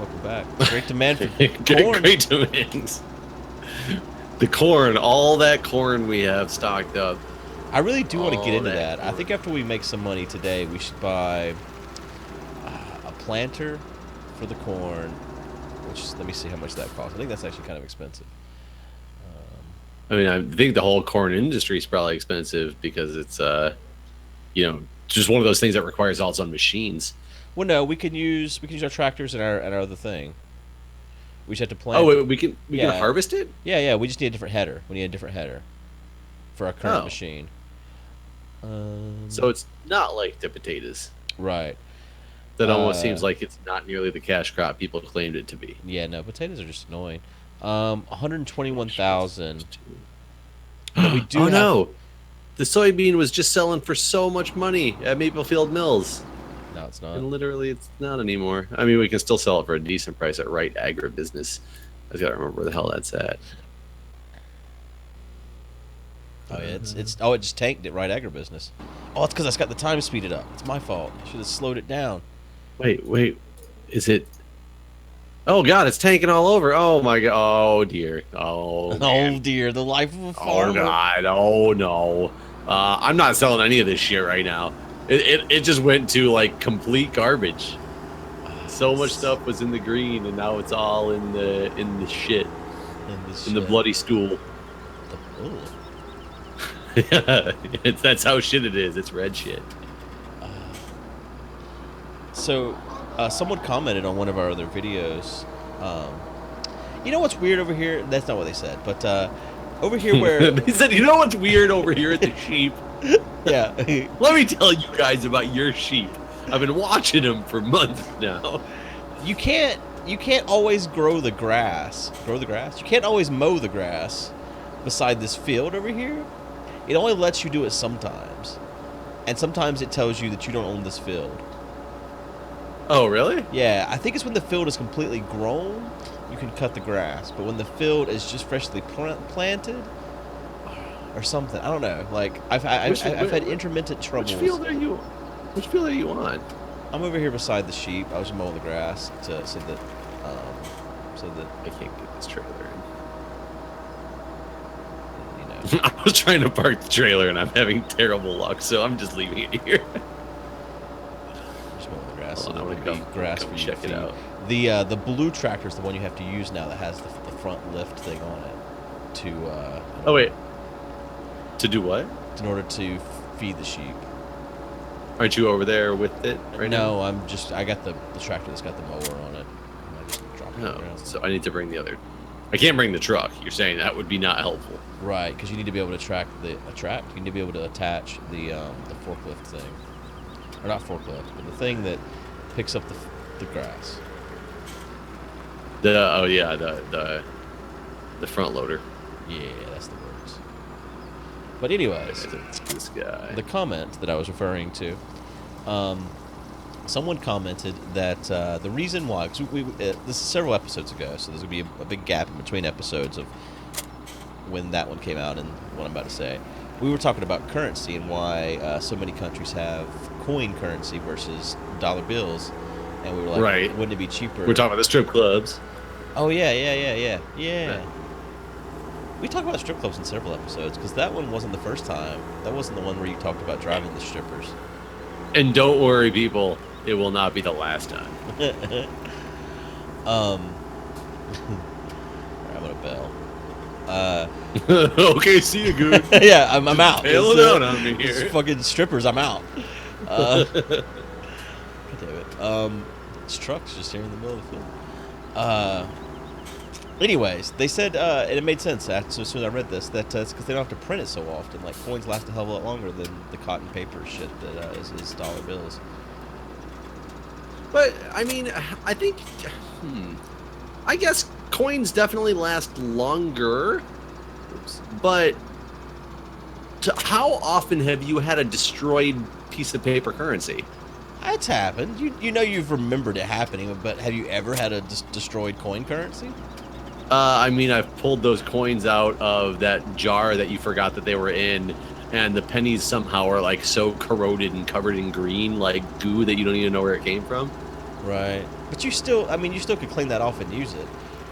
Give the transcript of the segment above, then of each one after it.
Welcome back. Great demand for corn. Great demands. The corn, all that corn we have stocked up. I really do want to get into that. Corn. I think after we make some money today, we should buy a planter for the corn. Which, let me see how much that costs. I think that's actually kind of expensive. I mean, I think the whole corn industry is probably expensive because it's, just one of those things that requires all its own machines. Well, no, we can use our tractors and our other thing. We just have to plant. Oh, wait, we can harvest it? Yeah. We just need a different header. We need a different header for our current machine. So it's not like the potatoes. Right. That almost seems like it's not nearly the cash crop people claimed it to be. Yeah, no, potatoes are just annoying. 121,000. But we do. Oh no, the soybean was just selling for so much money at Maplefield Mills. No, it's not. And literally, it's not anymore. I mean, we can still sell it for a decent price at Right Agribusiness. I just gotta remember where the hell that's at. Oh yeah, it just tanked it. Right Agribusiness. Oh, it's because I got the time speeded up. It's my fault. I should have slowed it down. Wait, is it? Oh God, it's tanking all over. Oh my God. Oh dear. Oh. Man. Oh dear, the life of a farmer. Oh God. Oh no. I'm not selling any of this shit right now. It just went to like complete garbage. So much stuff was in the green, and now it's all in the shit. In the bloody stool. Yeah, that's how shit it is. It's red shit. So, someone commented on one of our other videos. You know what's weird over here? That's not what they said, but over here where they said, you know what's weird over here at the sheep? Yeah. Let me tell you guys about your sheep. I've been watching them for months now. You can't always grow the grass. Grow the grass? You can't always mow the grass beside this field over here. It only lets you do it sometimes. And sometimes it tells you that you don't own this field. Oh, really? Yeah, I think it's when the field is completely grown, you can cut the grass. But when the field is just freshly planted or something, I don't know. Like, I've had intermittent troubles. Which field are you on? I'm over here beside the sheep. I was just mowing the grass so that I can't get this trailer in. You know. I was trying to park the trailer and I'm having terrible luck, so I'm just leaving it here. Just mowing the grass. Hold on, so I'm gonna grass come for you check it out. The blue tractor is the one you have to use now that has the front lift thing on it to. Oh wait. To do what? In order to feed the sheep. Aren't you over there with it right now? No, I got the tractor that's got the mower on it. I just drop it on the ground. So I need to bring the other. I can't bring the truck. You're saying that would be not helpful. Right, because you need to be able to You need to be able to attach the forklift thing, or not forklift, but the thing that picks up the grass. The front loader. Yeah, that's the words. But anyways, this guy. The comment that I was referring to, someone commented that the reason why, because this is several episodes ago, so there's going to be a big gap in between episodes of when that one came out and what I'm about to say. We were talking about currency and why so many countries have coin currency versus dollar bills, and we were like, right. Wouldn't it be cheaper? We're talking about the strip clubs. Oh, yeah. We talked about strip clubs in several episodes, because that one wasn't the first time. That wasn't the one where you talked about driving the strippers. And don't worry, people. It will not be the last time. I'm gonna bell. Okay, see you, Guude. Yeah, I'm out. Bail down on me here. Fucking strippers, I'm out. God damn it. This truck's just here in the middle of the field. Anyways, they said, and it made sense as soon as I read this, that it's because they don't have to print it so often. Like, coins last a hell of a lot longer than the cotton paper shit that is dollar bills. But, I mean, I think, I guess coins definitely last longer, but how often have you had a destroyed piece of paper currency? It's happened. You know you've remembered it happening, but have you ever had a destroyed coin currency? I mean, I've pulled those coins out of that jar that you forgot that they were in, and the pennies somehow are like so corroded and covered in green, like goo, that you don't even know where it came from. Right. But you still, I mean, you still could clean that off and use it.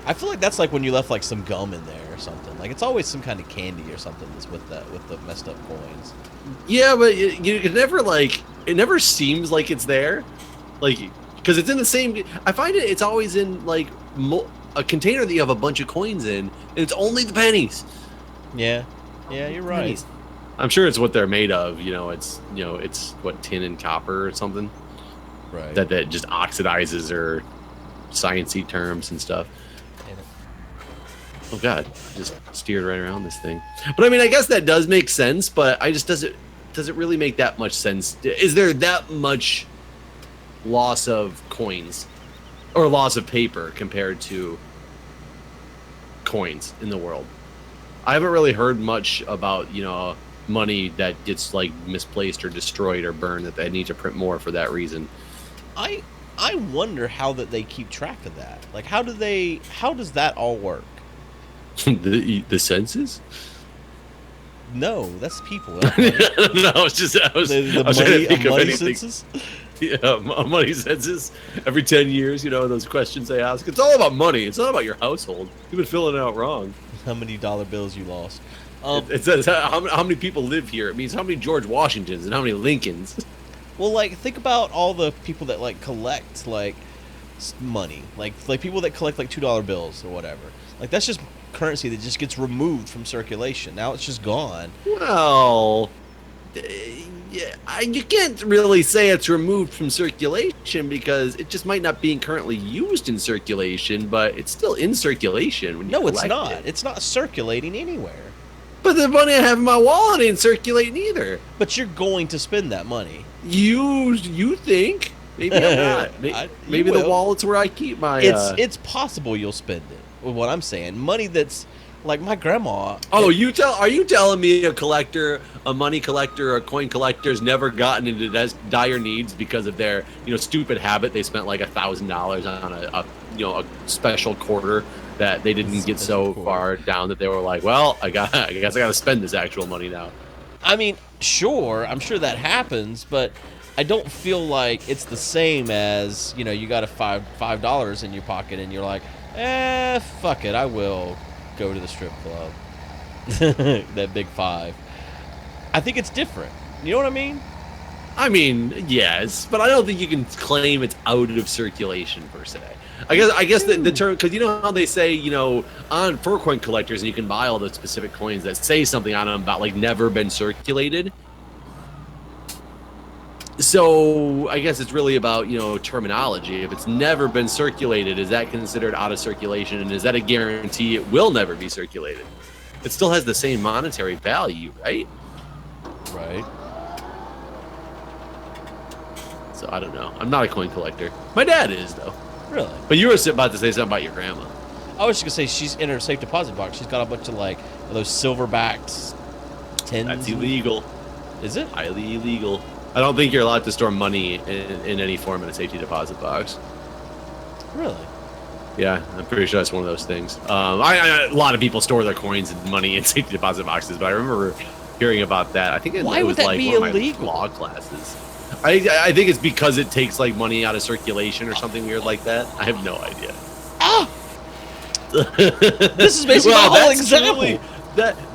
I feel like that's like when you left like some gum in there or something. Like it's always some kind of candy or something that's with the messed up coins. Yeah, but it never like it never seems like it's there, like because it's in the same. I find it's always in like a container that you have a bunch of coins in, and it's only the pennies. Yeah, yeah, you're right. Pennies. I'm sure it's what they're made of. It's what, tin and copper or something. Right. That just oxidizes or sciencey terms and stuff. Oh God, I just steered right around this thing. But I mean, I guess that does make sense, but I just does it really make that much sense? Is there that much loss of coins or loss of paper compared to coins in the world? I haven't really heard much about, money that gets like misplaced or destroyed or burned that they need to print more for that reason. I wonder how that they keep track of that. Like how does that all work? the census? No, that's people. No, I was The money census? Yeah, money census. Every 10 years, those questions they ask. It's all about money. It's not about your household. You've been filling it out wrong. How many dollar bills you lost? It says how many people live here. It means how many George Washingtons and how many Lincolns. Well, like, think about all the people that, like, collect, like, money. Like people that collect, like, $2 bills or whatever. Like, that's just currency that just gets removed from circulation. Now it's just gone. Well, yeah, you can't really say it's removed from circulation because it just might not be currently used in circulation, but it's still in circulation when you No, it's collect not. it. It's not circulating anywhere. But the money I have in my wallet ain't circulating either. But you're going to spend that money. You think? Maybe I'm not. Maybe the wallet's where I keep my. It's possible you'll spend it. Well, what I'm saying, money that's like my grandma. Oh, are you telling me a money collector, a coin collector has never gotten into dire needs because of their stupid habit? They spent like $1,000 on a special quarter that they didn't get so far down that they were like, well, I guess I got to spend this actual money now. I mean, sure, I'm sure that happens, but I don't feel like it's the same as, you got a $5 in your pocket and you're like, fuck it, I will go to the strip club. That big $5. I think it's different. You know what I mean? I mean, yes, but I don't think you can claim it's out of circulation per se. I guess the term, because how they say, on for coin collectors, and you can buy all the specific coins that say something on them about like never been circulated. So I guess it's really about terminology. If it's never been circulated, is that considered out of circulation, and is that a guarantee it will never be circulated? It still has the same monetary value, right? Right. So I don't know. I'm not a coin collector. My dad is though. Really? But you were about to say something about your grandma. I was just gonna say she's in her safe deposit box. She's got a bunch of like those silver-backed tins. That's illegal. Is it? Highly illegal. I don't think you're allowed to store money in any form in a safety deposit box. Really? Yeah, I'm pretty sure that's one of those things. A lot of people store their coins and money in safety deposit boxes, but I remember hearing about that. I think it was that like be one of illegal? my law classes. I think it's because it takes like money out of circulation or something weird like that. I have no idea. Ah! This is basically my whole example.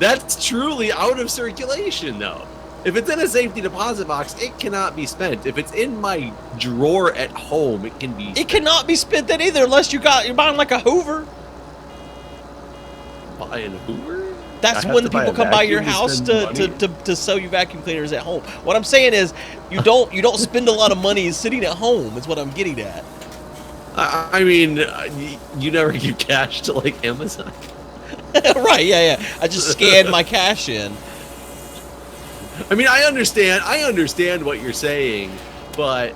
That's truly out of circulation, though. If it's in a safety deposit box, it cannot be spent. If it's in my drawer at home, it can be spent. It cannot be spent then either unless you're buying like a Hoover. Buying a Hoover? That's when people come by your house to sell you vacuum cleaners at home. What I'm saying is you don't spend a lot of money sitting at home is what I'm getting at. I mean, you never give cash to like Amazon. Right, yeah. I just scan my cash in. I mean, I understand what you're saying, but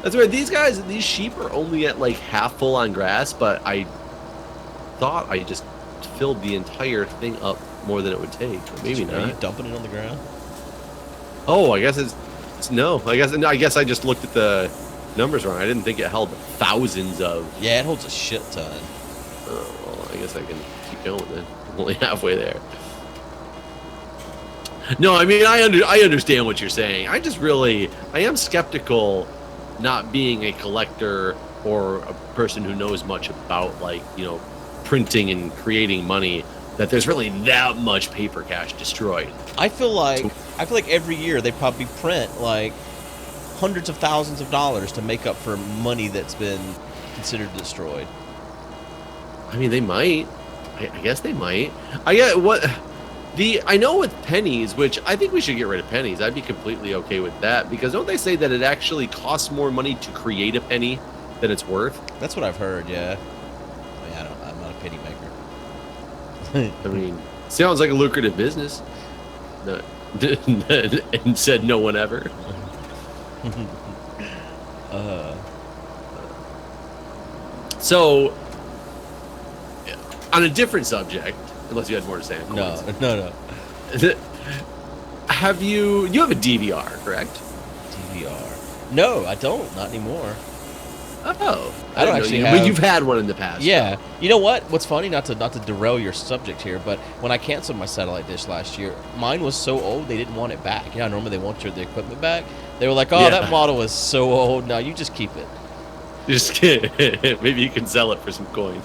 that's right. These sheep are only at like half full on grass, but I thought I just filled the entire thing up more than it would take. Maybe not. Are you dumping it on the ground? Oh, I guess it's no. I guess I just looked at the numbers wrong. I didn't think it held thousands of. Yeah, it holds a shit ton. Oh, well, I guess I can keep going then. I'm only halfway there. No, I mean I understand what you're saying. I am skeptical not being a collector or a person who knows much about like, printing and creating money, that there's really that much paper cash destroyed. I feel like every year they probably print like hundreds of thousands of dollars to make up for money that's been considered destroyed. I mean, they might. I guess they might. I know with pennies, which I think we should get rid of pennies. I'd be completely okay with that, because don't they say that it actually costs more money to create a penny than it's worth? That's what I've heard. Yeah. I mean, I'm not a penny maker. I mean, sounds like a lucrative business. No, and said no one ever. So, on a different subject, unless you had more to say. No. Have you have a DVR, correct? DVR? No, I don't. Not anymore. Oh, I don't actually have. But you've had one in the past. Yeah. Though. You know what? What's funny, not to derail your subject here, but when I canceled my satellite dish last year, mine was so old they didn't want it back. Yeah, normally they want the equipment back. They were like, "Oh, that model is so old. No, you just keep it." Just kidding. Maybe you can sell it for some coin.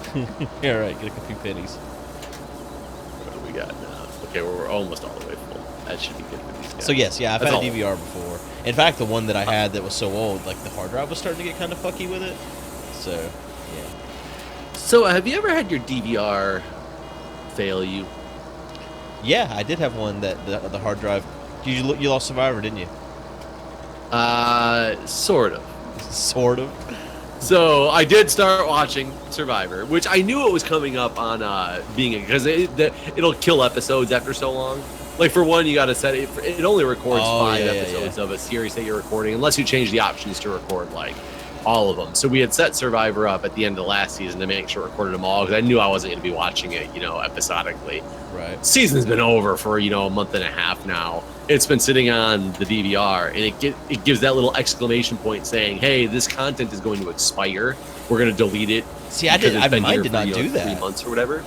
Yeah, right. Get a few pennies. What do we got now? Okay, we're almost all the way full. That should be good for these guys. So yes, I've had a DVR before. In fact, the one that I had that was so old, like the hard drive was starting to get kind of fucky with it. So, yeah. So, have you ever had your DVR fail you? Yeah, I did have one that the hard drive. You lost Survivor, didn't you? Sort of. Sort of. So I did start watching Survivor, which I knew it was coming up on being, because it'll kill episodes after so long. Like, for one, you got to set it. It only records 5 episodes of a series that you're recording, unless you change the options to record like all of them. So we had set Survivor up at the end of the last season to make sure it recorded them all, because I knew I wasn't going to be watching it, episodically. Right. Season's been over for a month and a half now. It's been sitting on the DVR, and it gives that little exclamation point saying, "Hey, this content is going to expire. We're going to delete it." See, mine did not do that. 3 months or whatever.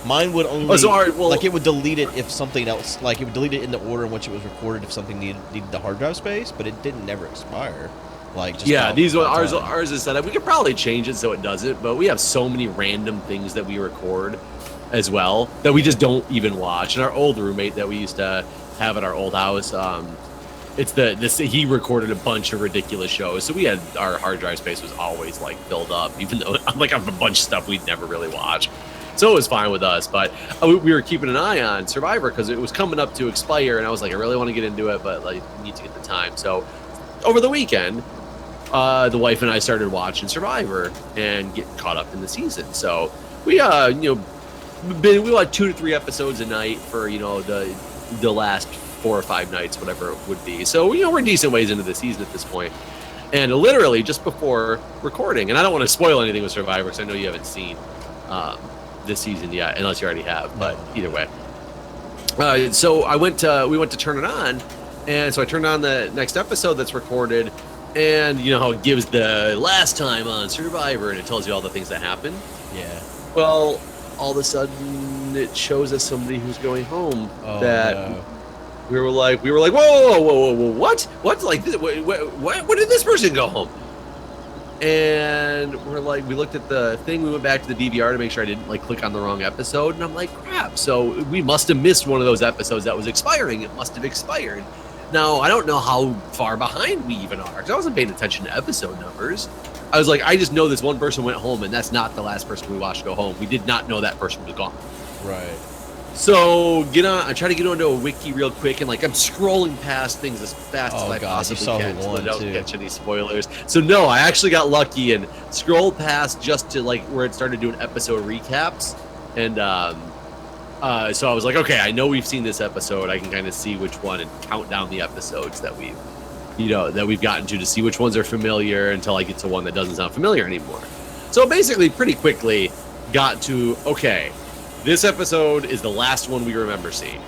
Mine would only like, it would delete it if something else, like it would delete it in the order in which it was recorded if something needed the hard drive space, but it didn't never expire. Like, just ours is set up. We could probably change it so it doesn't, but we have so many random things that we record as well that we just don't even watch. And our old roommate that we used to have at our old house, he recorded a bunch of ridiculous shows, so we had our hard drive space was always like filled up, even though like I have a bunch of stuff we'd never really watch. So it was fine with us, but we were keeping an eye on Survivor because it was coming up to expire, and I was like, I really want to get into it, but like, need to get the time. So over the weekend, the wife and I started watching Survivor and getting caught up in the season. So we we watched 2 to 3 episodes a night for the last 4 or 5 nights, whatever it would be. So we're decent ways into the season at this point. And literally just before recording, and I don't want to spoil anything with Survivor because I know you haven't seen this season yet, unless you already have. But either way, so we went to turn it on, and so I turned on the next episode that's recorded, and how it gives the last time on Survivor, and it tells you all the things that happened. Yeah. Well, all of a sudden it shows us somebody who's going home. We were like, whoa, what? Like, when did this person go home? And we're like, we looked at the thing, we went back to the DVR to make sure I didn't like click on the wrong episode, and I'm like, crap, so we must have missed one of those episodes that was expiring. It must have expired. Now, I don't know how far behind we even are, because I wasn't paying attention to episode numbers. I was like, I just know this one person went home, and that's not the last person we watched go home. We did not know that person was gone. Right. So I try to get onto a wiki real quick, and like I'm scrolling past things as fast as I possibly can, so I don't catch any spoilers. So no, I actually got lucky and scrolled past just to like where it started doing episode recaps, and so I was like, okay, I know we've seen this episode. I can kind of see which one and count down the episodes that we've gotten to see which ones are familiar until I get to one that doesn't sound familiar anymore. So basically, pretty quickly got to, okay, this episode is the last one we remember seeing.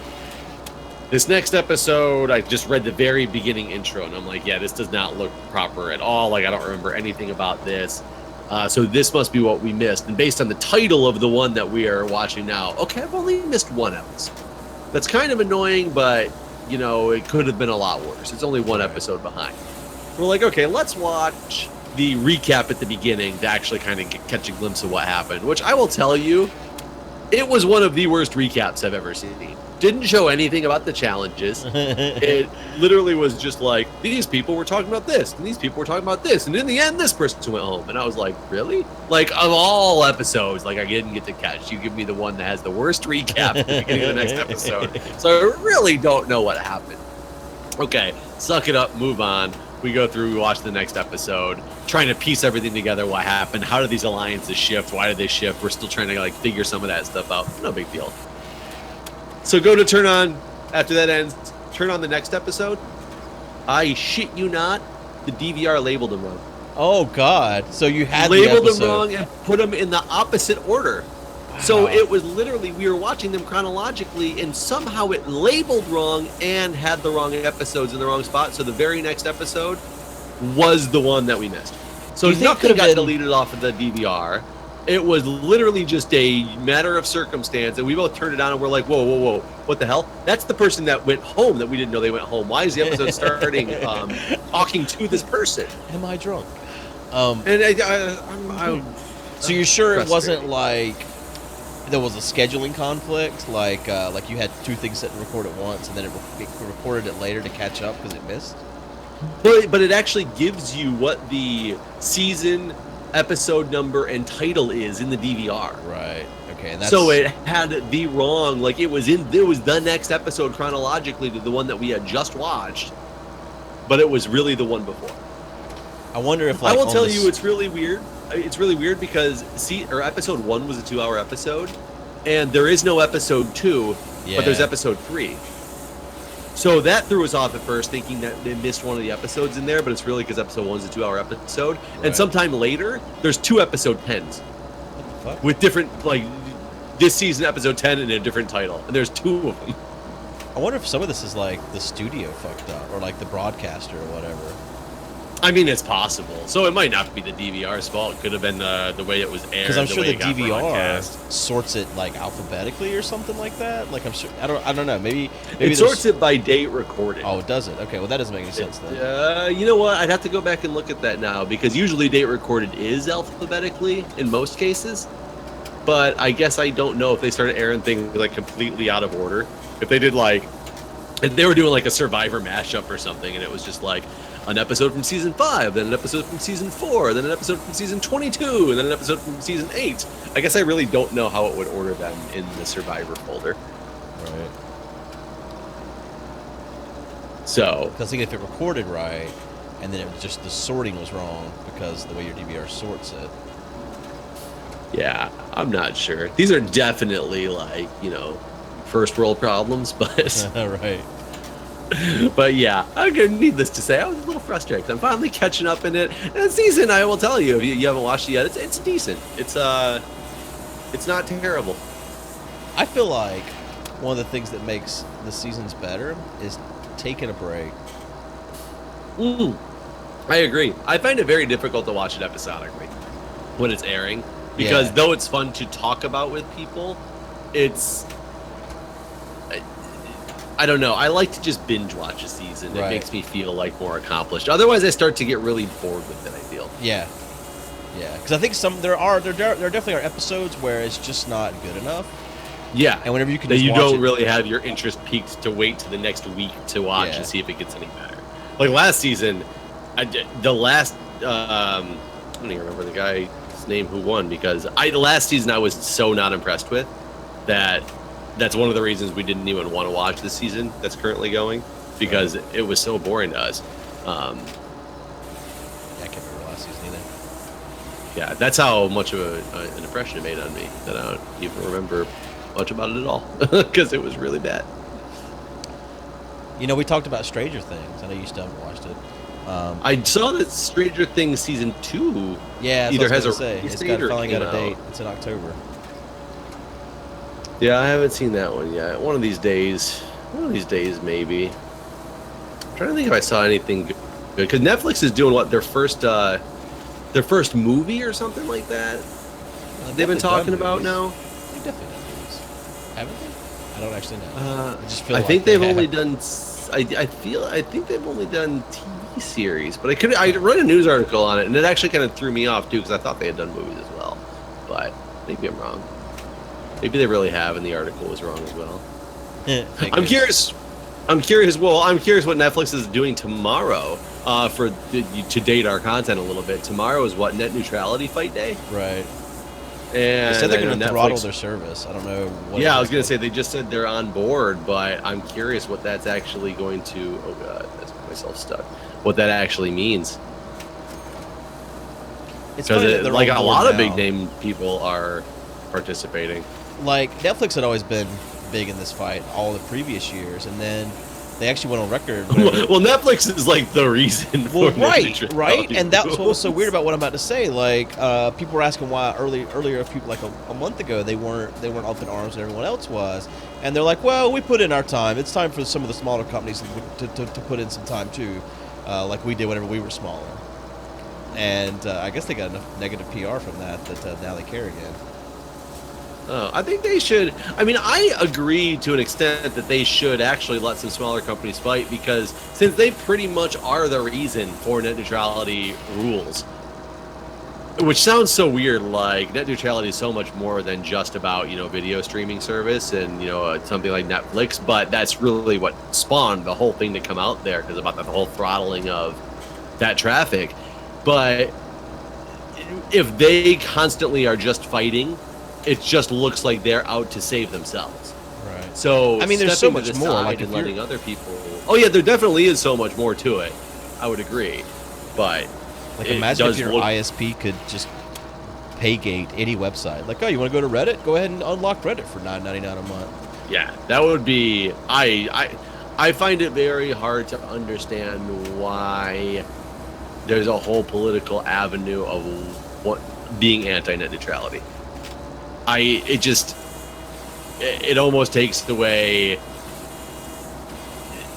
This next episode, I just read the very beginning intro, and I'm like, yeah, this does not look proper at all. Like, I don't remember anything about this. So this must be what we missed. And based on the title of the one that we are watching now, okay, I've only missed 1 episode. That's kind of annoying, but, it could have been a lot worse. It's only 1 episode behind. We're like, okay, let's watch the recap at the beginning to actually kind of catch a glimpse of what happened, which I will tell you, it was one of the worst recaps I've ever seen. Didn't show anything about the challenges. It literally was just like, these people were talking about this, and these people were talking about this, and in the end, this person went home. And I was like, really? Like, of all episodes, like, I didn't get to catch. You give me the one that has the worst recap at the beginning of the next episode. So I really don't know what happened. Okay, suck it up, move on. We go through, we watch the next episode, trying to piece everything together. What happened? How did these alliances shift? Why did they shift? We're still trying to like figure some of that stuff out. No big deal. So go to turn on, after that ends, turn on the next episode. I shit you not, the DVR labeled them wrong. Oh, God. So you had labeled the them wrong and put them in the opposite order. Wow. So it was literally, we were watching them chronologically, and somehow it labeled wrong and had the wrong episodes in the wrong spot. So the very next episode was the one that we missed. So nothing got deleted off of the DVR. It was literally just a matter of circumstance, and we both turned it on, and we're like, whoa, whoa, whoa, what the hell? That's the person that went home that we didn't know they went home. Why is the episode starting talking to this person? Am I drunk? And so you're sure it wasn't like there was a scheduling conflict, like you had two things set to record at once, and then it recorded it later to catch up because it missed? But it actually gives you what the season, episode number, and title is in the DVR. Right. Okay. And that's... So it had the wrong, like it was the next episode chronologically to the one that we had just watched, but it was really the one before. I wonder if, like, I will tell you, it's really weird. It's really weird because episode 1 was a 2-hour episode, and there is no episode 2, but there's episode 3. So that threw us off at first, thinking that they missed one of the episodes in there, but it's really because episode 1 is a 2-hour episode. Right. And sometime later, there's 2 episode 10s with different, like, this season episode 10 and a different title, and there's 2 of them. I wonder if some of this is like the studio fucked up, or like the broadcaster or whatever. I mean, it's possible. So it might not be the DVR's fault. It could have been the way it was aired. Because I'm sure the DVR sorts it like alphabetically or something like that. Like I'm sure. I don't know. Maybe it sorts it by date recorded. Oh, does it? Okay. Well, that doesn't make any sense then. You know what? I'd have to go back and look at that now, because usually date recorded is alphabetically in most cases. But I guess I don't know if they started airing things like completely out of order. If they did if they were doing like a Survivor mashup or something, and it was just like an episode from season 5, then an episode from season 4, then an episode from season 22, and then an episode from season 8. I guess I really don't know how it would order them in the Survivor folder. Right. So, because I think if it recorded right, and then it was just the sorting was wrong because the way your DVR sorts it. Yeah, I'm not sure. These are definitely like, first world problems, but right. But yeah, needless to say, I was a little frustrated. I'm finally catching up in it. And the season, I will tell you, if you haven't watched it yet, it's decent. It's not terrible. I feel like one of the things that makes the seasons better is taking a break. I agree. I find it very difficult to watch it episodically when it's airing, because though it's fun to talk about with people, I don't know. I like to just binge watch a season. Right. It makes me feel like more accomplished. Otherwise, I start to get really bored with it, I feel. Yeah. Yeah. Because I think there definitely are episodes where it's just not good enough. Yeah. And whenever you can that just you watch don't it, really have your interest peaked to wait to the next week to watch and see if it gets any better. Like last season, I don't even remember the guy's name who won, because last season I was so not impressed with that. That's one of the reasons we didn't even want to watch this season that's currently going, because it was so boring to us. I can't remember last season either. Yeah, that's how much of an impression it made on me that I don't even remember much about it at all, because it was really bad. We talked about Stranger Things. I know you still haven't watched it. I saw that Stranger Things season 2 either has it's finally got a date. It's in October. Yeah, I haven't seen that one yet. One of these days, maybe. I'm trying to think if I saw anything good, because Netflix is doing their first movie or something like that. They've been talking about now. They've definitely done movies, haven't they? I don't actually know. I just feel I like think they've only done. I think they've only done TV series, but I read a news article on it, and it actually kind of threw me off too because I thought they had done movies as well. But maybe I'm wrong. Maybe they really have, and the article was wrong as well. I'm curious. I'm curious what Netflix is doing tomorrow to date our content a little bit. Tomorrow is what, net neutrality fight day? Right. And they said they're going to throttle their service. I don't know. Yeah, I was going to say they just said they're on board, but I'm curious what that's actually going to. Oh god, that's got myself stuck. What that actually means. It's because like a lot of big name people are participating. Like Netflix had always been big in this fight all the previous years, and then they actually went on record. Well, Netflix is like the reason. Well, right, and that's what was so weird about what I'm about to say. Like, people were asking why earlier, a few like a month ago, they weren't up in arms and everyone else was, and they're like, well, we put in our time. It's time for some of the smaller companies to put in some time too, like we did whenever we were smaller. And I guess they got enough negative PR from that now they care again. Oh, I think they should. I mean, I agree to an extent that they should actually let some smaller companies fight because since they pretty much are the reason for net neutrality rules, which sounds so weird, like net neutrality is so much more than just about, video streaming service and, something like Netflix, but that's really what spawned the whole thing to come out there because about the whole throttling of that traffic. But if they constantly are just fighting, it just looks like they're out to save themselves. Right. So I mean, there's so much more. Like and letting other people. Oh yeah, there definitely is so much more to it. I would agree, but like imagine if your ISP could just pay gate any website. Like, oh, you want to go to Reddit? Go ahead and unlock Reddit for $9.99 a month. Yeah, that would be. I find it very hard to understand why there's a whole political avenue of what being anti-net neutrality. It almost takes away.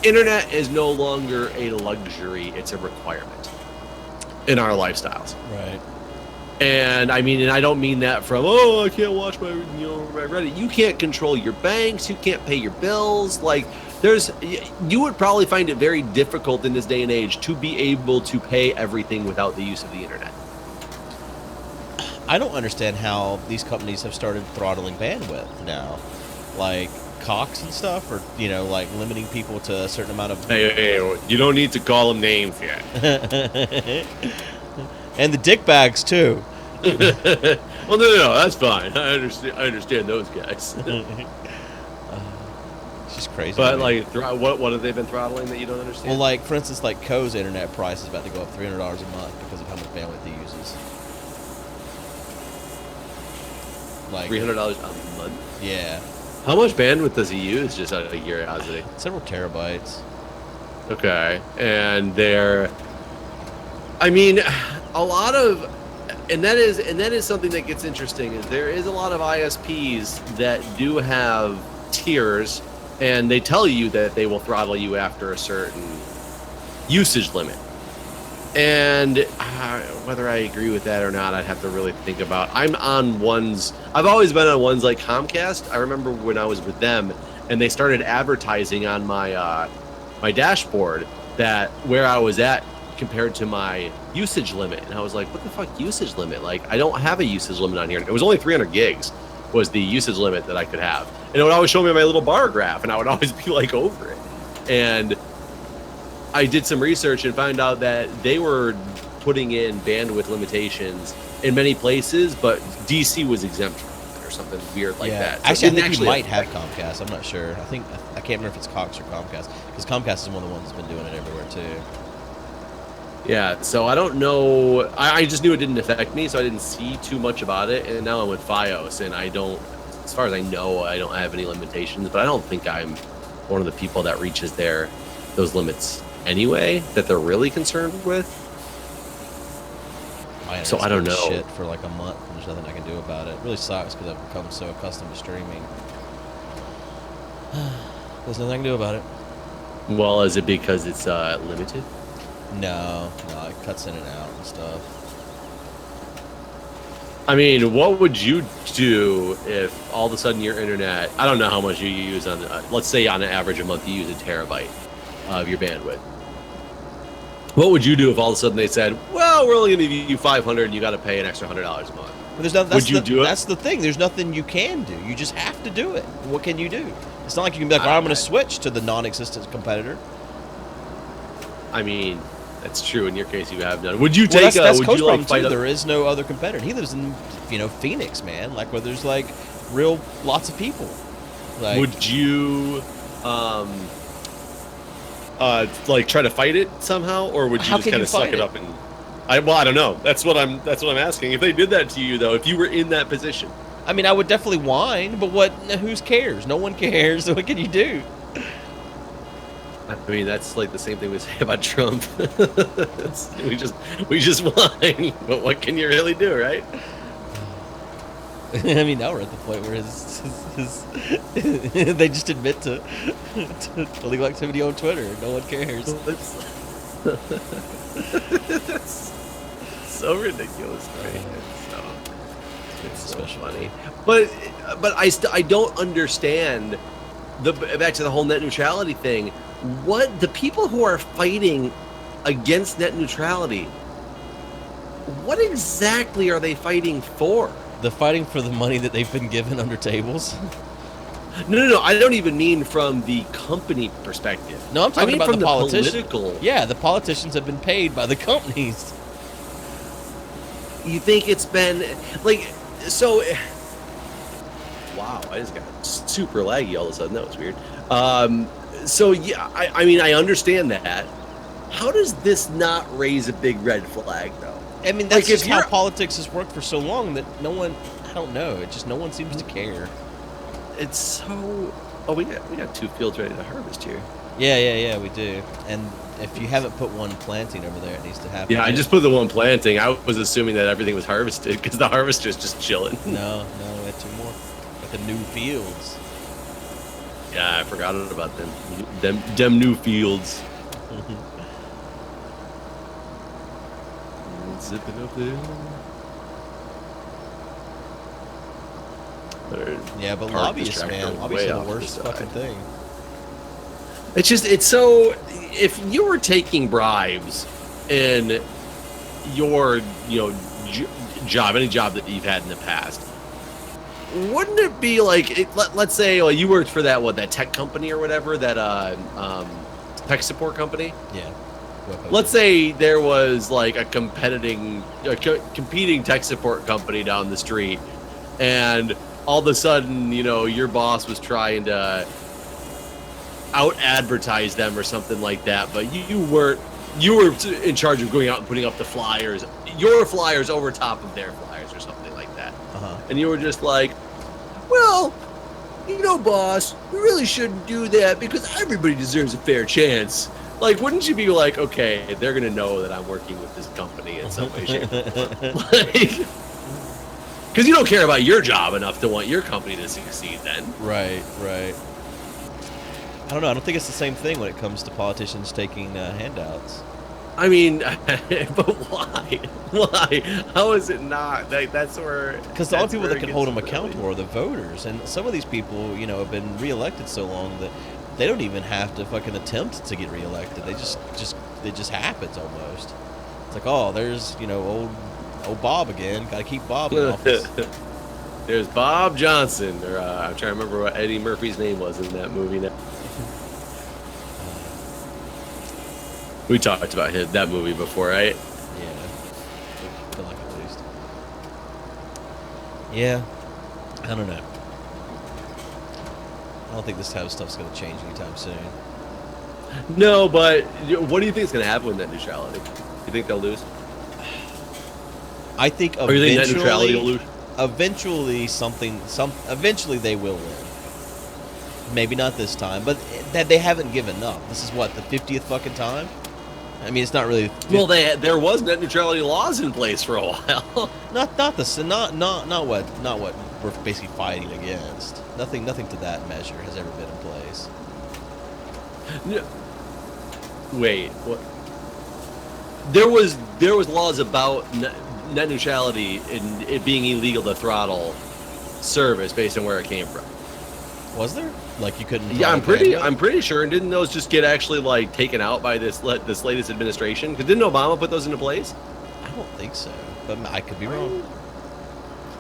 Internet is no longer a luxury; it's a requirement in our lifestyles. Right. And I mean, and I don't mean that from I can't watch my my Reddit. You can't control your banks. You can't pay your bills. Like you would probably find it very difficult in this day and age to be able to pay everything without the use of the internet. I don't understand how these companies have started throttling bandwidth now, like Cox and stuff, or like limiting people to a certain amount of. Hey, you don't need to call them names yet. And the dick bags too. Well, no, that's fine. I understand those guys. It's just crazy. But like, what have they been throttling that you don't understand? Well, like for instance, like Co's internet price is about to go up $300 a month because of how much bandwidth he uses. Like $300 a month. Yeah. How much bandwidth does he use? Just out of curiosity. Several terabytes. Okay, and I mean, a lot of, and that is something that gets interesting. Is there is a lot of ISPs that do have tiers, and they tell you that they will throttle you after a certain usage limit. And whether I agree with that or not, I'd have to really think about. I've always been on ones like Comcast. I remember when I was with them, and they started advertising on my my dashboard that where I was at compared to my usage limit, and I was like, "What the fuck usage limit? Like, I don't have a usage limit on here." It was only 300 gigs was the usage limit that I could have, and it would always show me my little bar graph, and I would always be like over it, and I did some research and found out that they were putting in bandwidth limitations in many places, but DC was exempt from it or something weird like that. So actually, I think you might have Comcast. I'm not sure. I can't remember if it's Cox or Comcast, because Comcast is one of the ones that's been doing it everywhere too. Yeah, so I don't know. I just knew it didn't affect me, so I didn't see too much about it. And now I'm with Fios, and I don't, as far as I know, I don't have any limitations. But I don't think I'm one of the people that reaches those limits anyway that they're really concerned with. So I don't know. Shit for like a month, and there's nothing I can do about it. It really sucks because I've become so accustomed to streaming. There's nothing I can do about it. Well, is it because it's limited? No, it cuts in and out and stuff. I mean, what would you do if all of a sudden your internet, I don't know how much you use on, let's say on an average a month you use a terabyte of your bandwidth. What would you do if all of a sudden they said, "Well, we're only going to give you 500, and you got to pay an extra $100 a month"? But there's nothing. Would you do it? That's the thing. There's nothing you can do. You just have to do it. What can you do? It's not like you can be like, I'm going to switch to the non-existent competitor. I mean, that's true. In your case, you have done. Would you take? That's would Coach's you like problem fight? too. There is no other competitor. He lives in, Phoenix, man. Like where there's like lots of people. Like, would you, like try to fight it somehow, or would you just kind of suck it up and? I don't know. That's what I'm asking. If they did that to you, though, if you were in that position, I mean, I would definitely whine, but who cares? No one cares. What can you do? I mean, that's like the same thing we say about Trump. we just whine, but what can you really do, right? I mean, now we're at the point where they just admit to illegal activity on Twitter. No one cares. That's so ridiculous, right? It's so funny. But I don't understand back to the whole net neutrality thing. What the people who are fighting against net neutrality, what exactly are they fighting for? They're fighting for the money that they've been given under tables. No. I don't even mean from the company perspective. No, I'm talking about from the politicians. political. Yeah, the politicians have been paid by the companies. You think it's been like so? Wow, I just got super laggy all of a sudden. That was weird. So yeah, I mean, I understand that. How does this not raise a big red flag, though? I mean, that's just how politics has worked for so long that no one. I don't know. It just no one seems to care. It's so. Oh, we got 2 fields ready to harvest here. Yeah, we do. And if you haven't put one planting over there, it needs to happen. Yeah, I just put the one planting. I was assuming that everything was harvested because the harvester's just chilling. No, we had 2 more. Got the new fields. Yeah, I forgot about them new fields. Zip it up there. Yeah, but lobbyists, man, lobbyists are the worst fucking thing. It's so. If you were taking bribes in your job, any job that you've had in the past, wouldn't it be like let's say you worked for that tech company or whatever, that tech support company? Yeah. Let's say there was like a competing tech support company down the street, and all of a sudden, your boss was trying to out advertise them or something like that, but you were in charge of going out and putting up the flyers, your flyers over top of their flyers or something like that. And you were just like, well, boss, we really shouldn't do that because everybody deserves a fair chance. Like, wouldn't you be like, okay, they're gonna know that I'm working with this company in some way, shape, or form? Like, because you don't care about your job enough to want your company to succeed then. Right. I don't know. I don't think it's the same thing when it comes to politicians taking handouts. I mean, but why? Why? How is it not? That's where... Because the only people that can hold them accountable are the voters. And some of these people, have been reelected so long that they don't even have to fucking attempt to get reelected. It just happens almost. It's like, oh, there's, old Bob again. Got to keep Bob in office. There's Bob Johnson, or I'm trying to remember what Eddie Murphy's name was in that movie now. We talked about that movie before, right? Yeah. I feel like at least. Yeah. I don't know. I don't think this type of stuff's going to change anytime soon. No, but what do you think is going to happen with net neutrality? You think they'll lose? I think eventually... Or you think net neutrality will lose? Eventually they will win. Maybe not this time, but that they haven't given up. This is what, the 50th fucking time? I mean, it's not really. Well, there was net neutrality laws in place for a while. not what we're basically fighting against. Nothing to that measure has ever been in place. No. Wait, what? There was laws about net neutrality and it being illegal to throttle service based on where it came from. Was there? Like you couldn't? Yeah, throttle ban yet? I'm pretty sure. And didn't those just get actually like taken out by this latest administration? Because didn't Obama put those into place? I don't think so, but I could be wrong.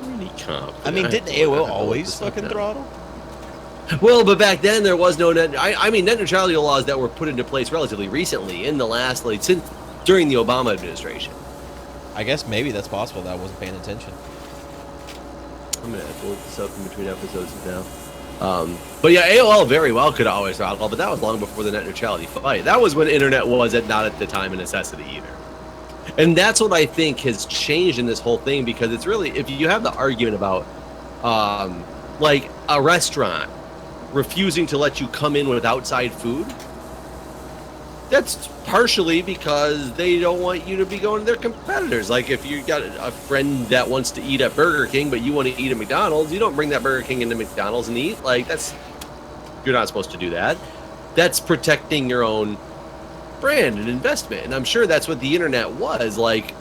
Really confident. I mean, didn't AOL always fucking throttle? Well, but back then there was no net. I mean, net neutrality laws that were put into place relatively recently in the last, like, since during the Obama administration. I guess maybe that's possible. That I wasn't paying attention. I'm gonna have to look this up in between episodes now. But yeah, AOL very well could always throttle, but that was long before the net neutrality fight. That was when internet was not at the time a necessity either. And that's what I think has changed in this whole thing, because it's really, if you have the argument about like a restaurant refusing to let you come in with outside food, that's partially because they don't want you to be going to their competitors. Like if you got a friend that wants to eat at Burger King, but you want to eat at McDonald's, you don't bring that Burger King into McDonald's and eat. Like you're not supposed to do that. That's protecting your own brand and investment. And I'm sure that's what the internet was like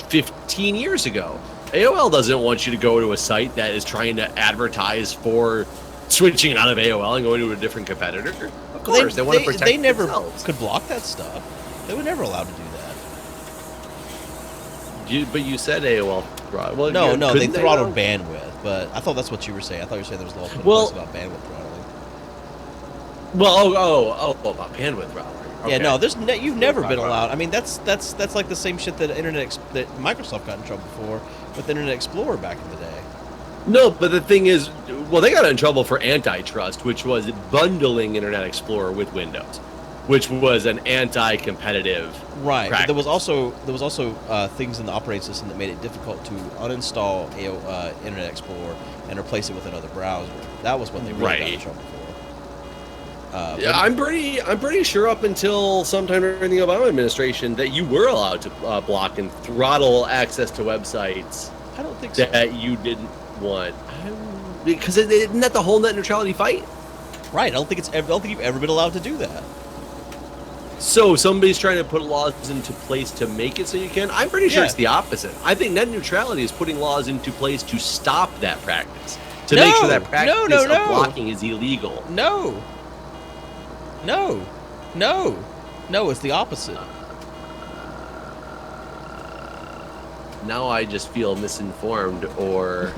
15 years ago. AOL doesn't want you to go to a site that is trying to advertise for switching out of AOL and going to a different competitor. Of course, they want to protect themselves. Could block that stuff. They were never allowed to do that. But you said AOL throttled. Well, no, they throttled bandwidth. But I thought that's what you were saying. I thought you were saying there was a law put in place about bandwidth throttling. Well, about bandwidth throttling. Okay. Yeah, no, you've never been allowed. I mean, that's like the same shit that that Microsoft got in trouble for with Internet Explorer back in the day. No, but the thing is, well, they got in trouble for antitrust, which was bundling Internet Explorer with Windows, which was an anti-competitive right. practice. But there was also things in the operating system that made it difficult to uninstall Internet Explorer and replace it with another browser. That was what they really got in trouble for. Yeah, I'm pretty sure up until sometime during the Obama administration that you were allowed to block and throttle access to websites. I don't think so. That you didn't want, because isn't that the whole net neutrality fight? Right. I don't think you've ever been allowed to do that. So somebody's trying to put laws into place to make it so you can. I'm pretty sure it's the opposite. I think net neutrality is putting laws into place to stop that practice, to make sure that practice of blocking is illegal. No, it's the opposite. Now I just feel misinformed, or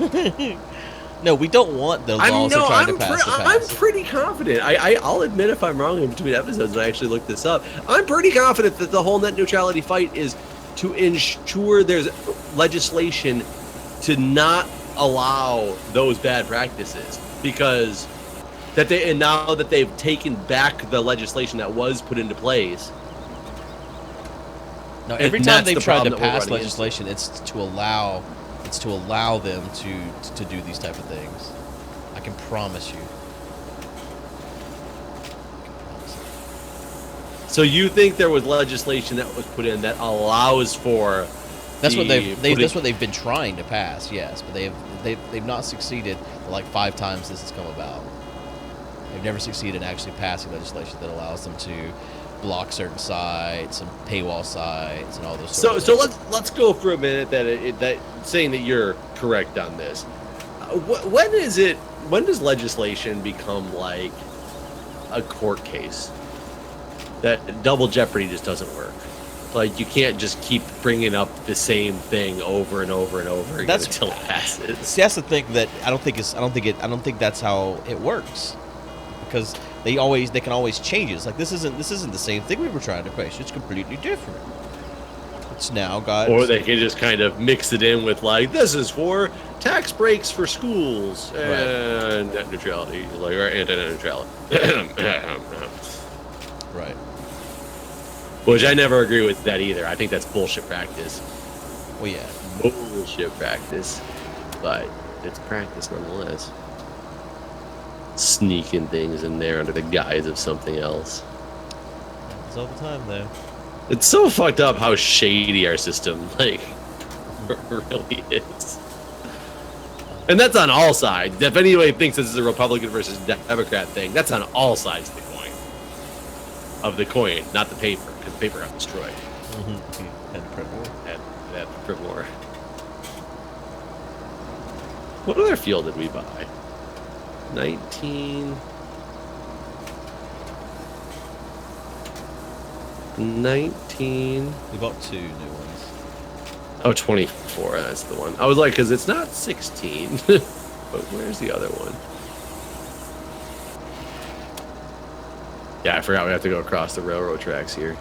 no, we don't want the laws they're trying to pass. I'm pretty confident. I'll admit if I'm wrong in between episodes, and I actually looked this up. I'm pretty confident that the whole net neutrality fight is to ensure there's legislation to not allow those bad practices, because now that they've taken back the legislation that was put into place. No, every time they've tried to pass legislation, it's to allow them to do these type of things. I can promise you. So you think there was legislation that was put in that allows for? That's what they've been trying to pass. Yes, but they've not succeeded. Like 5 times this has come about. They've never succeeded in actually passing legislation that allows them to block certain sites and paywall sites and all those. So let's go for a minute that saying that you're correct on this. When does legislation become like a court case? That double jeopardy just doesn't work. Like you can't just keep bringing up the same thing over and over and over again until it passes. See, that's the thing that I don't think that's how it works, because they can always change it. It's like this isn't the same thing we were trying to push. It's completely different. It's now got. Or they can just kind of mix it in with like, this is for tax breaks for schools and net neutrality, like, or anti-net neutrality. Right. Which I never agree with that either. I think that's bullshit practice. Well, yeah. Bullshit practice. But it's practice nonetheless. Sneaking things in there under the guise of something else. It's all the time, though. It's so fucked up how shady our system, like, really is. And that's on all sides. If anybody thinks this is a Republican versus Democrat thing, that's on all sides of the coin. Of the coin, not the paper, because the paper got destroyed. And print more. And print more. What other fuel did we buy? 19. 19. We bought 2 new ones. Oh, 24. That's the one. I was like, because it's not 16. But where's the other one? Yeah, I forgot we have to go across the railroad tracks here.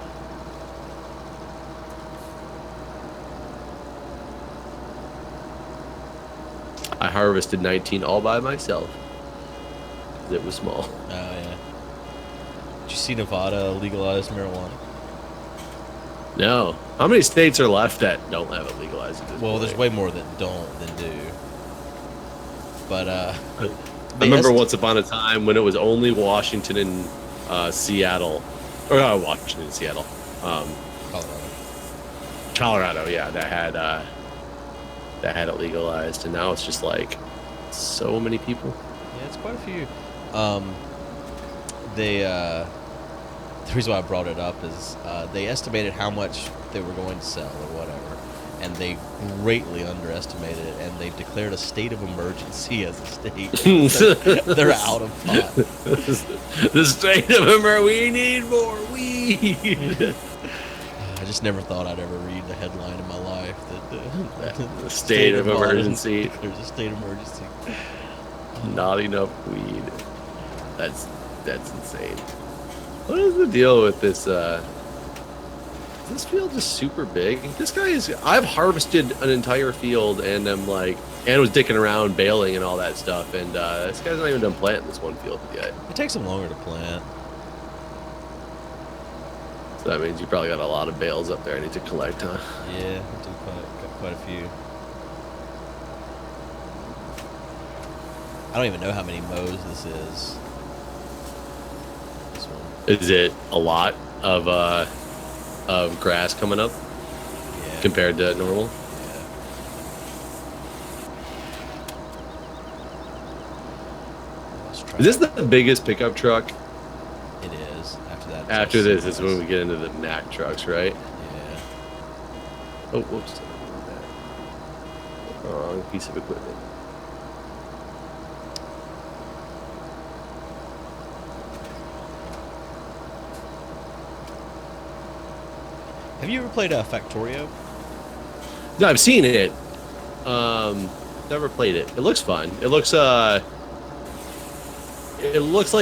I harvested 19 all by myself. It was small. Oh, yeah. Did you see Nevada legalize marijuana? No. How many states are left that don't have it legalized at this Well, point? there's way more that don't than do. But, I remember once upon a time when it was only Washington and Seattle. Or not Washington and Seattle. Colorado, yeah, that had it legalized, and now it's just like so many people. Yeah, it's quite a few. The reason why I brought it up is they estimated how much they were going to sell or whatever, and they greatly underestimated it, and they've declared a state of emergency as a state. They're out of pot. The state of emergency. We need more weed. I just never thought I'd ever read the headline in my life that the state of emergency. There's a state of emergency. Not enough weed. That's insane. What is the deal with this? This field is super big. This guy is. I've harvested an entire field, and I'm like, and was dicking around, baling, and all that stuff. And this guy's not even done planting this one field yet. It takes them longer to plant. So that means you probably got a lot of bales up there I need to collect, huh? Yeah, I do got quite a few. I don't even know how many mows this is. This one. Is it a lot of grass coming up? Yeah. Compared to normal? Yeah. Is this the biggest pickup truck? It is. After that. After this is when we get into the Mack trucks, right? Yeah. Oh, whoops. Wrong piece of equipment. Have you ever played Factorio? No, I've seen it. Never played it. It looks fun. It looks like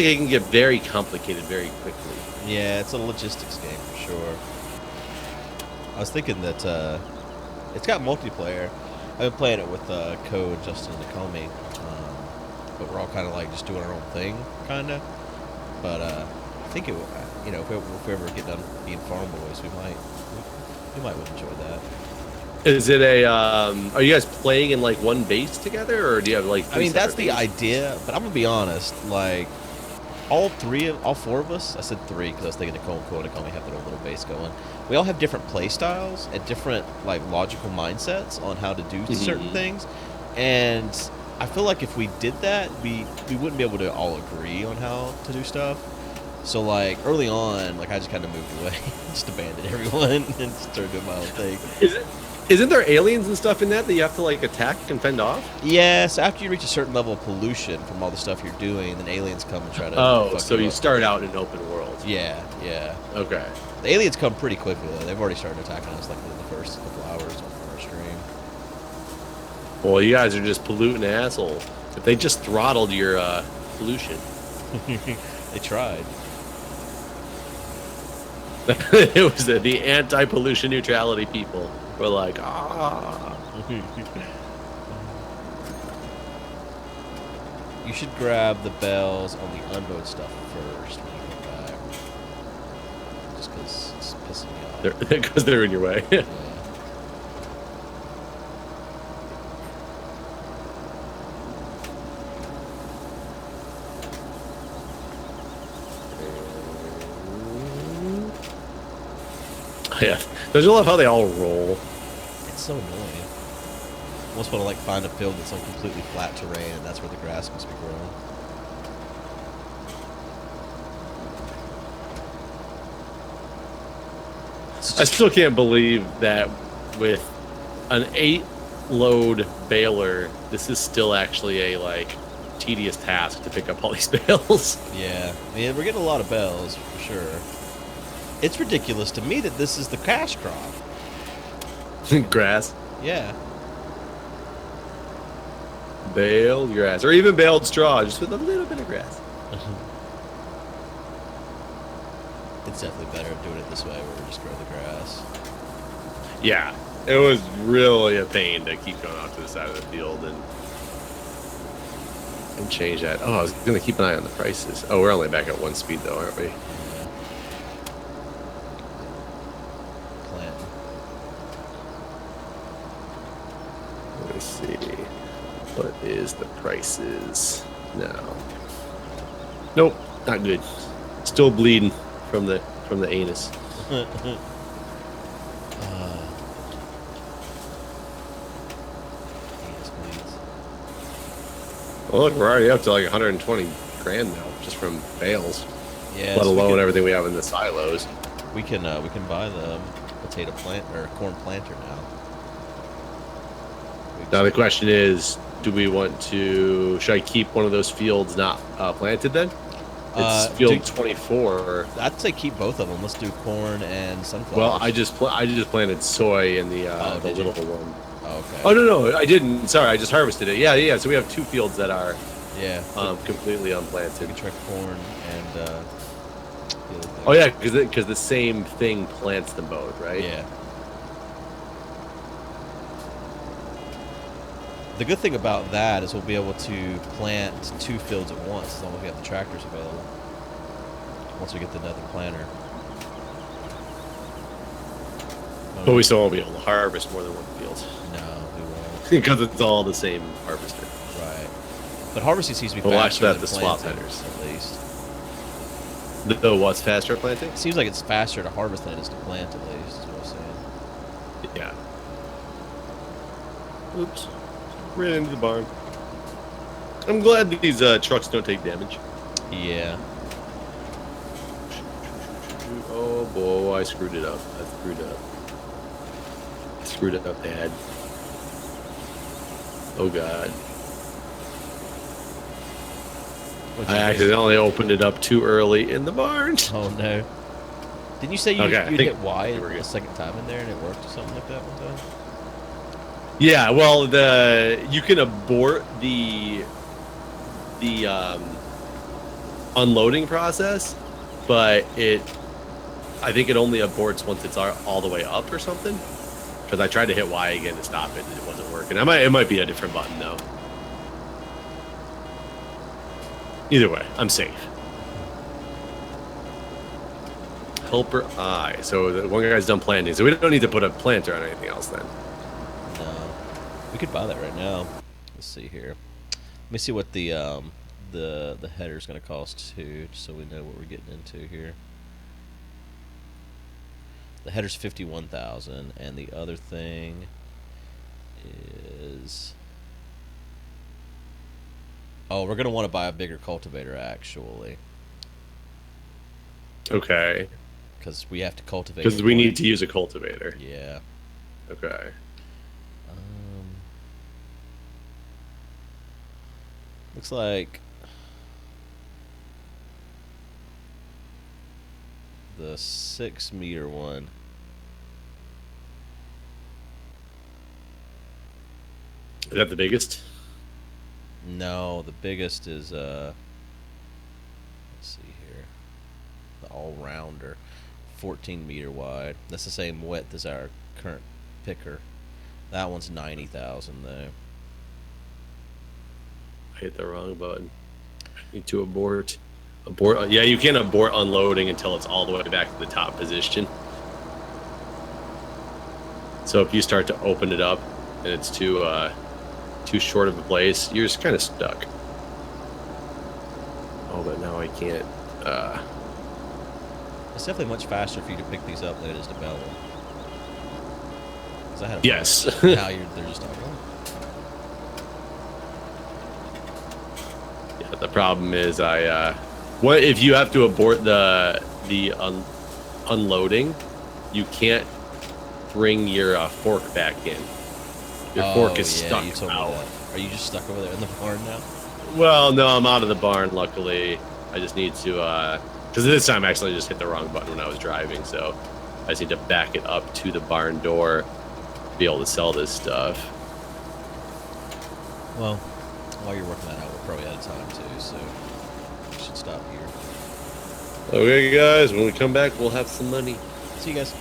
it can get very complicated very quickly. Yeah, it's a logistics game for sure. I was thinking that it's got multiplayer. I've been playing it with Code, Justin, and Nakomi, but we're all kind of like just doing our own thing, kind of. But I think it, you know, if we ever get done being farm boys, we might enjoy that. Is it a? Are you guys playing in like one base together, or do you have like? I mean, that's the idea, but I'm gonna be honest. Like, all four of us. I said 3 because I was thinking Nicole and Nakomi have their own little base going. We all have different play styles and different like logical mindsets on how to do certain things, and I feel like if we did that, we wouldn't be able to all agree on how to do stuff. So like early on, like I just kind of moved away, just abandoned everyone, and started doing my own thing. Isn't there aliens and stuff in that you have to like attack and fend off? Yes, after you reach a certain level of pollution from all the stuff you're doing, then aliens come and try to. Oh, so you start out in an open world. Yeah. Okay. The aliens come pretty quickly though. They've already started attacking us like within the first couple hours on our stream. Well, you guys are just polluting assholes. If they just throttled your pollution. They tried. It was the anti-pollution neutrality people were like, You should grab the bells on the unmowed stuff first when you come back. Just because it's pissing me off. Because they're in your way. Yeah. Yeah. Don't you love how they all roll? It's so annoying. Almost want to like find a field that's on completely flat terrain, and that's where the grass must be growing. I still can't believe that with an 8-load baler, this is still actually a like tedious task to pick up all these bales. Yeah, I mean, we're getting a lot of bells for sure. It's ridiculous to me that this is the cash crop. Grass. Yeah. Baled grass. Or even baled straw, just with a little bit of grass. It's definitely better doing it this way where we just grow the grass. Yeah. It was really a pain to keep going out to the side of the field and change that. Oh, I was going to keep an eye on the prices. Oh, we're only back at 1 speed though, aren't we? Yeah. Plant. Let me see. What is the prices now? Nope, not good. Still bleeding from the anus. Well, look, we're already up to like 120 grand now, just from bales. Yeah. Let so alone everything we have in the silos. we can buy the potato plant or corn planter now. Now the question is, do we want to? Should I keep one of those fields not planted then? It's field 24. I'd say keep both of them. Let's do corn and sunflowers. Well, I just planted soy in the little one. Oh, okay. Oh no, I didn't. Sorry, I just harvested it. Yeah. So we have 2 fields that are completely We unplanted. can try corn and the other thing. Oh yeah, because the same thing plants them both, right? Yeah. The good thing about that is we'll be able to plant 2 fields at once as long as we have the tractors available. Once we get the nether planter. But we still won't be able to harvest more than 1 field No, we won't. because it's all the same harvester. Right. But harvesting seems to be Well, watch faster that, than the swap planting, headers. at least. The what's faster planting? It seems like it's faster to harvest than it is to plant, at least, is what I'm saying. Yeah. Oops. Ran into the barn. I'm glad these trucks don't take damage. Yeah. Oh boy, I screwed it up. I screwed it up bad. Oh god. I accidentally opened it up too early in the barn. Oh no. Didn't you say you Okay, you'd hit Y we're the good. second time in there and it worked or something like that one time? Yeah, well, you can abort the unloading process, but I think it only aborts once it's all the way up or something. Because I tried to hit Y again to stop it and it wasn't working. It might be a different button though. Either way, I'm safe. Helper I. So the one guy's done planting, so we don't need to put a planter on anything else then. No. We could buy that right now. Let's see here. Let me see what the header's gonna cost too, just so we know what we're getting into here. The header's 51,000, and the other thing is. Oh, we're gonna want to buy a bigger cultivator actually, Okay. because we have to cultivate. Because we need to use a cultivator. Yeah. Okay. Looks like the 6-meter one. Is that the biggest? No, the biggest is let's see here. The all-rounder, 14-meter wide. That's the same width as our current picker. That one's 90,000 though. I hit the wrong button. Need to abort. Abort. Yeah, you can't abort unloading until it's all the way back to the top position. So if you start to open it up and it's too short of a place, you're just kind of stuck. Oh, but now I can't. It's definitely much faster for you to pick these up than it is to bell them. 'Cause I had a Yes. now they're just not going. Yeah, the problem is what if you have to abort the unloading? You can't bring your fork back in. Your fork is stuck you told me out. that. Are you just stuck over there in the barn now? Well, no, I'm out of the barn, luckily. I just need to, because this time I actually just hit the wrong button when I was driving, so I just need to back it up to the barn door to be able to sell this stuff. Well, while you're working that out, we're probably out of time, too, so we should stop here. Okay, guys, when we come back, we'll have some money. See you guys.